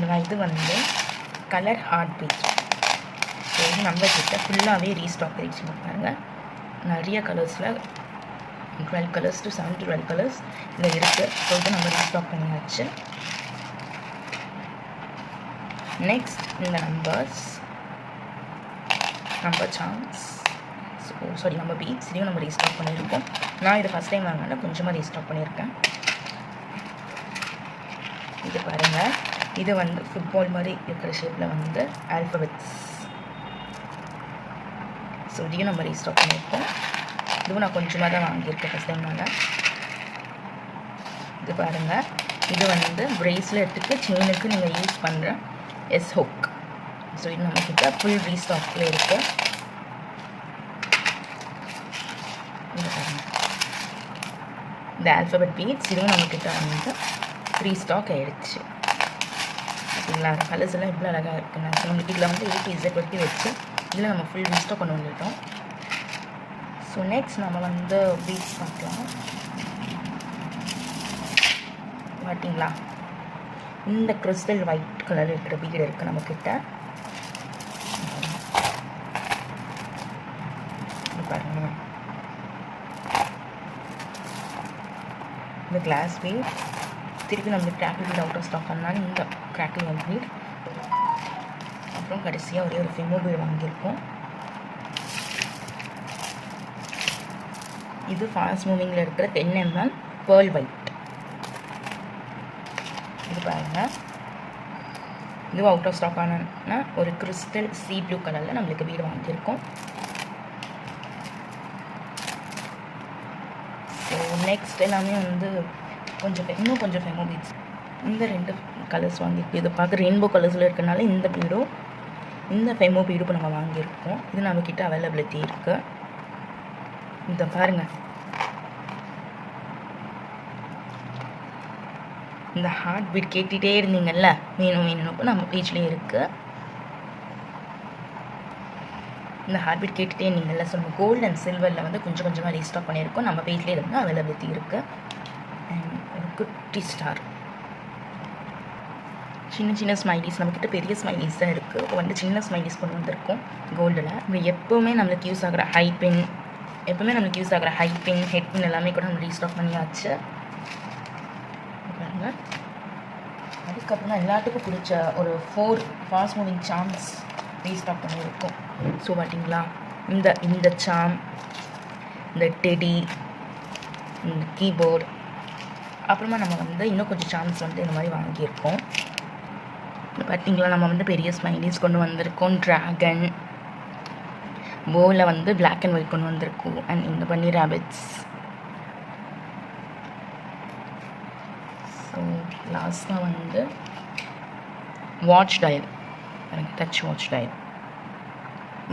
பார்த்தீங்களா, இது வந்து கலர் ஹார்ட் பீட். ஸோ இது நம்மக்கிட்ட ஃபுல்லாகவே ரீஸ்டாக் ஆகிடுச்சு. பாருங்கள், நிறைய கலர்ஸில் 12 கலர்ஸ் to 7 to 12 கலர்ஸ் இதில் இருக்குது. ஸோ இது நம்ம ரீஸ்டாக் பண்ணியாச்சு. நெக்ஸ்ட் இந்த நம்பர் சார்ம்ஸ், நம்ம பீட்ஸ் இதையும் நம்ம ரீஸ்டாக் பண்ணியிருக்கோம். நான் இதை ஃபஸ்ட் டைம் வாங்கினா கொஞ்சமாக ரீஸ்டாக் பண்ணியிருக்கேன். இது பாருங்கள், இது வந்து ஃபுட்பால் மாதிரி இருக்கிற ஷேப்பில் வந்து ஆல்ஃபபெட்ஸ். ஸோ இதையும் நம்ம ரீஸ்டாக் பண்ணியிருக்கோம். இதுவும் நான் கொஞ்சமாக தான் வாங்கியிருக்கேன் ஃபஸ்ட் டைம் வாங்க. இது பாருங்கள், இது வந்து ப்ரேஸ்லெட்டுக்கு செயினுக்கு நீங்கள் யூஸ் பண்ணுற ஹுக். ஸோ இது நம்மக்கிட்ட ஃபுல் ரீஸ்டாக்கில் இருக்குது. இது பாருங்கள், இந்த ஆல்ஃபபெட் பீட்ஸ் இதுவும் நம்மக்கிட்ட வந்து ரீஸ்டாக் ஆகிடுச்சு. ஓகேங்களா, கலர்ஸ் எல்லாம் இவ்வளோ அழகாக இருக்குங்க. ஸோ நம்மளுக்கு இதில் வந்து A to Z வரைக்கும் வச்சு இதில் நம்ம ஃபுல் ரீஸ்டாக் கொண்டு வந்துட்டோம். ஸோ நெக்ஸ்ட் நம்ம வந்து பீட்ஸ் பார்க்கலாம். பார்த்தீங்களா, இந்த கிறிஸ்டல் ஒயிட் கலர் இருக்கிற பீடு இருக்குது நம்மக்கிட்ட. பாருங்க, இந்த கிளாஸ் பீட் திருப்பி நம்மளுக்கு crackle bead out of stock பண்ணாலும் இந்த கிராக்கிள் ஒன் பீட். அப்புறம் கடைசியாக ஒரே ஒரு ஃபெமோ பீடு வாங்கியிருக்கோம். இது ஃபாஸ்ட் மூவிங்கில் இருக்கிற 10 mm பேர்ல் ஒயிட். இது பாருங்கள், இது அவுட் ஆஃப் ஸ்டாக் ஆனால் ஒரு கிறிஸ்டல் சீ ப்ளூ கலரில் நம்மளுக்கு வீடு வாங்கியிருக்கோம். ஸோ நெக்ஸ்ட் எல்லாமே வந்து இன்னும் கொஞ்சம் ஃபெமோ பீட்ஸ். இந்த 2 கலர்ஸ் வாங்கியிருக்கு. இது பார்க்க ரெயின்போ கலர்ஸில் இருக்கிறனால இந்த பீடும் இந்த ஃபெமோ பீடும் நம்ம வாங்கியிருக்கோம். இது நம்மக்கிட்ட அவைலபிலிட்டி இருக்குது. இதை பாருங்கள், இந்த ஹார்ட் பீட் கேட்டுகிட்டே இருந்தீங்கல்ல, வேணும் நம்ம பேஜ்லேயே இருக்குது. இந்த ஹார்ட் பீட் கேட்டுகிட்டே இருந்தீங்கல்ல, ஸோ நம்ம கோல்டு அண்ட் சில்வரில் வந்து கொஞ்சம் கொஞ்சமாக ரீஸ்டாக் பண்ணியிருக்கோம். நம்ம பேஜ்லேயே இருந்து அவைலபிலிட்டி இருக்குது. அண்ட் ஒரு குட்டி ஸ்டார், சின்ன ஸ்மைலிஸ், நம்மக்கிட்ட பெரிய ஸ்மைலிஸ் தான் இருக்குது. இப்போ வந்து சின்ன ஸ்மைலிஸ் கொண்டு வந்திருக்கோம் கோல்டில். இப்போ எப்போவுமே நம்மளுக்கு யூஸ் ஆகிற ஹெட் பின் எல்லாமே கூட நம்ம ரீஸ்டாக் பண்ணியாச்சு. பாருங்க, அதுக்கப்புறம் எல்லாத்துக்கும் பிடிச்ச ஒரு 4 ஃபாஸ்ட் மூவிங் சார்ம்ஸ் ரீஸ்டாக் பண்ணியிருக்கோம். ஸோ பார்த்தீங்களா, இந்த சார்ம், இந்த டெடி, இந்த கீபோர்டு, அப்புறமா நம்ம வந்து இன்னும் கொஞ்சம் சார்ம்ஸ் வந்து இந்த மாதிரி வாங்கியிருக்கோம். பார்த்தீங்களா, நம்ம வந்து பெரிய ஸ்மைலிஸ் கொண்டு வந்திருக்கோம். ட்ராகன் போவில் வந்து பிளாக் அண்ட் ஒயிட் கொண்டு வந்திருக்கோம். அண்ட் இந்த பண்ணி ரேபிட்ஸ். ஸோ லாஸ்ட்டாக வந்து watch dial, touch watch dial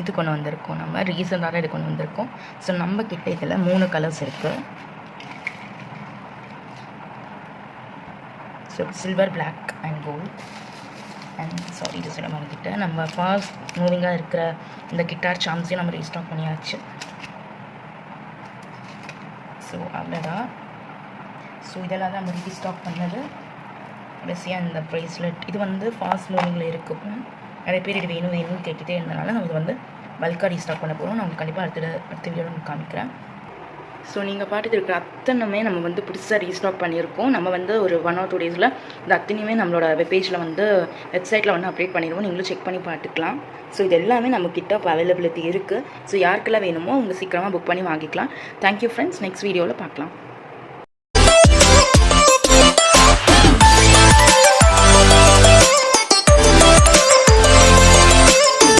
இது கொண்டு வந்திருக்கோம். நம்ம ரீசெண்டாக இது கொண்டு வந்திருக்கோம். ஸோ நம்ம கிட்ட இதில் 3 கலர்ஸ் இருக்குது. So silver, black and gold. And sorry, இது சொல்ல மாதிரிக்கிட்ட நம்ம ஃபாஸ்ட் மூவிங்காக இருக்கிற இந்த கிட்டார் சார்ம்ஸையும் நம்ம ரீஸ்டாக் பண்ணியாச்சு. ஸோ அவ்வளோதான். ஸோ இதெல்லாம் தான் நம்ம ரீஸ்டாக் பண்ணது. கடைசியாக இந்த ப்ரேஸ்லெட், இது வந்து ஃபாஸ்ட் மூவிங்கில் இருக்கும். நிறைய பேர் இது வேணும்னு கேட்டுகிட்டே இருந்தனால நம்ம இது வந்து பல்காக ரீஸ்டாக் பண்ண போகிறோம். நான் கண்டிப்பாக அடுத்த வீடியோவில் நம்ம காமிக்கிறேன். ஸோ நீங்கள் பார்த்துட்டு இருக்கிற அத்தனையுமே நம்ம வந்து புதுசாக ரீஸ்டாக் பண்ணியிருக்கோம். நம்ம வந்து ஒரு 1 or 2 டேஸில் இந்த அத்தனையுமே நம்மளோட வெப்பேஜில் வந்து வெப்சைட்டில் வந்து அப்டேட் பண்ணிடுவோம். நீங்களும் செக் பண்ணி பார்த்துக்கலாம். ஸோ இது எல்லாமே நம்மக்கிட்ட இப்போ அவைலபிலிட்டி இருக்குது. ஸோ யாருக்கெல்லாம் வேணுமோ அவங்க சீக்கிரமாக புக் பண்ணி வாங்கிக்கலாம். தேங்க்யூ ஃப்ரெண்ட்ஸ், நெக்ஸ்ட் வீடியோவில் பார்க்கலாம்.